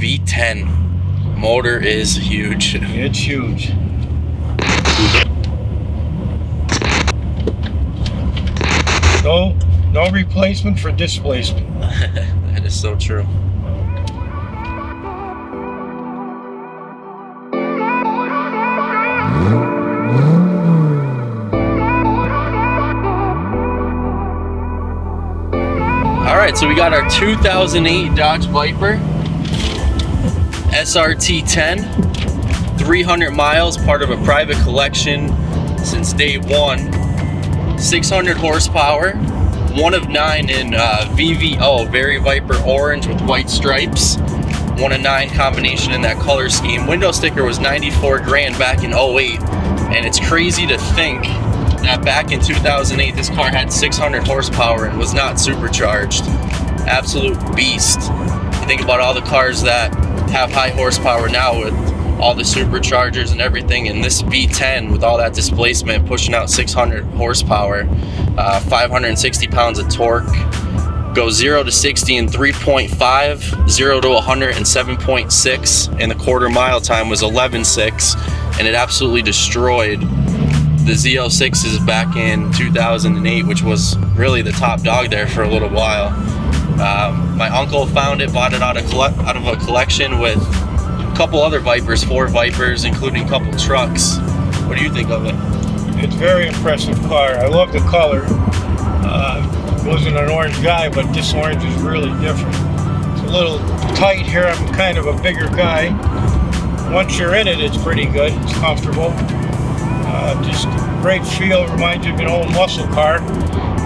V10. Motor is huge. It's huge. No replacement for displacement. That is so true. Alright, so we got our 2008 Dodge Viper SRT 10, 300 miles, part of a private collection since day one. 600 horsepower, 1 of 9 in VVO, Very Viper Orange with white stripes. 1 of 9 combination in that color scheme. Window sticker was 94 grand back in 08, and it's crazy to think that back in 2008 this car had 600 horsepower and was not supercharged. Absolute beast. You think about all the cars that have high horsepower now with all the superchargers and everything, and this V10 with all that displacement pushing out 600 horsepower, 560 pounds of torque, goes 0 to 60 in 3.5, 0 to 100 in 7.6, and the quarter mile time was 11.6, and it absolutely destroyed the Z06s back in 2008, which was really the top dog there for a little while. My uncle found it, bought it out of a collection with a couple other Vipers, 4 Vipers, including a couple trucks. What do you think of it? It's a very impressive car. I love the color. Wasn't an orange guy, but this orange is really different. It's a little tight here. I'm kind of a bigger guy. Once you're in it, it's pretty good. It's comfortable. Just great feel. Reminds you of an old muscle car.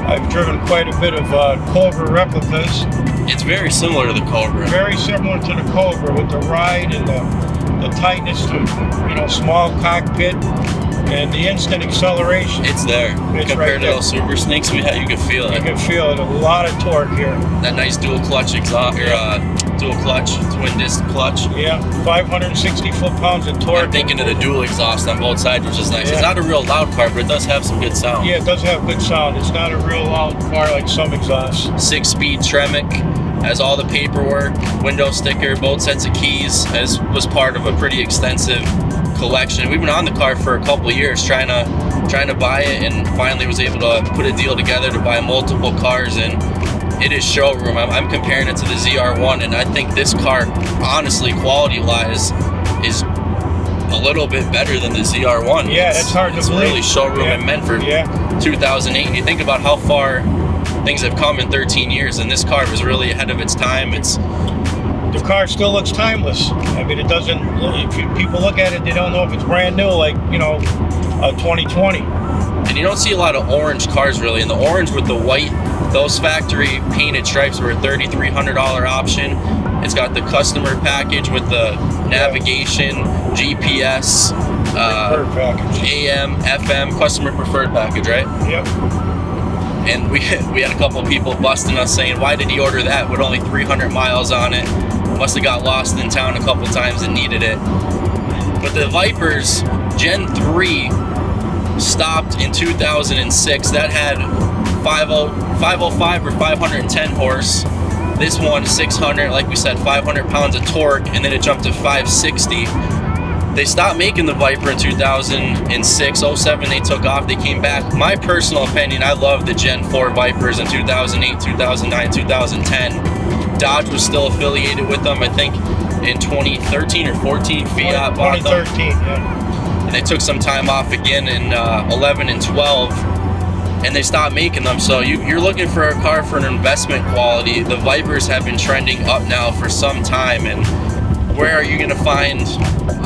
I've driven quite a bit of Cobra replicas. It's very similar to the Cobra. Very similar to the Cobra with the ride and the tightness to, small cockpit and the instant acceleration. It's there. It's compared right to there. Those Super Snakes we had, you could feel it. You can feel it. A lot of torque here. That nice dual clutch exhaust, dual clutch, twin disc clutch. Yeah, 560 foot-pounds of torque. I'm thinking of the dual exhaust on both sides, which is nice. Yeah. It's not a real loud car, but it does have some good sound. Yeah, it does have good sound. It's not a real loud car like some exhausts. 6-speed Tremec, has all the paperwork, window sticker, both sets of keys, as was part of a pretty extensive collection. We've been on the car for a couple of years trying to buy it, and finally was able to put a deal together to buy multiple cars, and it is showroom. I'm comparing it to the ZR1, and I think this car, honestly, quality-wise, is a little bit better than the ZR1. Yeah, that's hard to believe. It's really showroom and meant for 2008. You think about how far things have come in 13 years, and this car was really ahead of its time. The car still looks timeless. I mean, it doesn't, if people look at it, they don't know if it's brand new, like, 2020. And you don't see a lot of orange cars, really. And the orange with the white, those factory painted stripes were a $3,300 option. It's got the customer package with the navigation, GPS, AM, FM, customer preferred package, right? Yep. And we had a couple of people busting us saying, why did he order that with only 300 miles on it? Must have got lost in town a couple times and needed it. But the Vipers Gen 3 stopped in 2006. That had 505 or 510 horse. This one 600, like we said, 500 pounds of torque, and then it jumped to 560. They stopped making the Viper in 2006, 07 they took off, they came back. My personal opinion, I love the Gen 4 Vipers in 2008, 2009, 2010. Dodge was still affiliated with them, I think in 2013 or 14, Fiat bought them. 2013, yeah. And they took some time off again in 11 and 12, and they stopped making them. So you're looking for a car for an investment quality. The Vipers have been trending up now for some time, and where are you going to find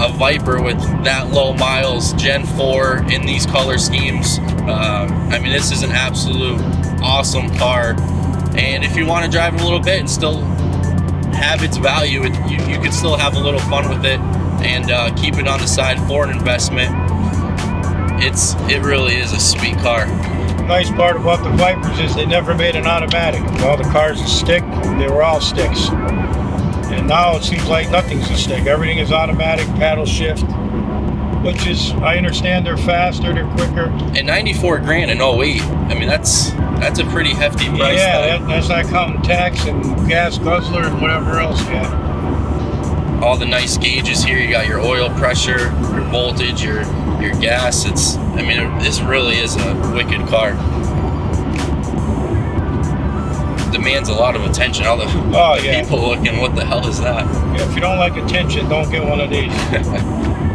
a Viper with that low miles, Gen 4, in these color schemes? I mean, this is an absolute awesome car. And if you want to drive it a little bit and still have its value, you could still have a little fun with it and keep it on the side for an investment. It really is a sweet car. Nice part about the Vipers is they never made an automatic. All the cars are stick, they were all sticks. And now it seems like nothing's a stick. Everything is automatic, paddle shift, which is, I understand they're faster, they're quicker. And 94 grand in 08, I mean, that's a pretty hefty price. Yeah, that's not counting tax and gas guzzler and whatever else, yeah. all the nice gauges here. You got your oil pressure, your voltage, your gas. I mean, this really is a wicked car. Demands a lot of attention. All the people looking, what the hell is that? Yeah, if you don't like attention, don't get one of these.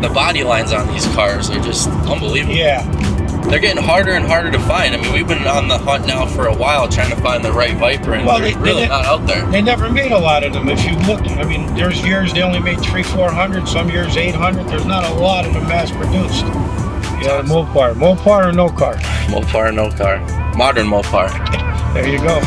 The body lines on these cars are just unbelievable. Yeah. They're getting harder and harder to find. I mean, we've been on the hunt now for a while trying to find the right Viper, and they're really not out there. They never made a lot of them. If you look, I mean, there's years they only made 300-400, some years 800. There's not a lot of them mass produced. Yeah, Mopar or no car. Mopar or no car. Modern Mopar. There you go.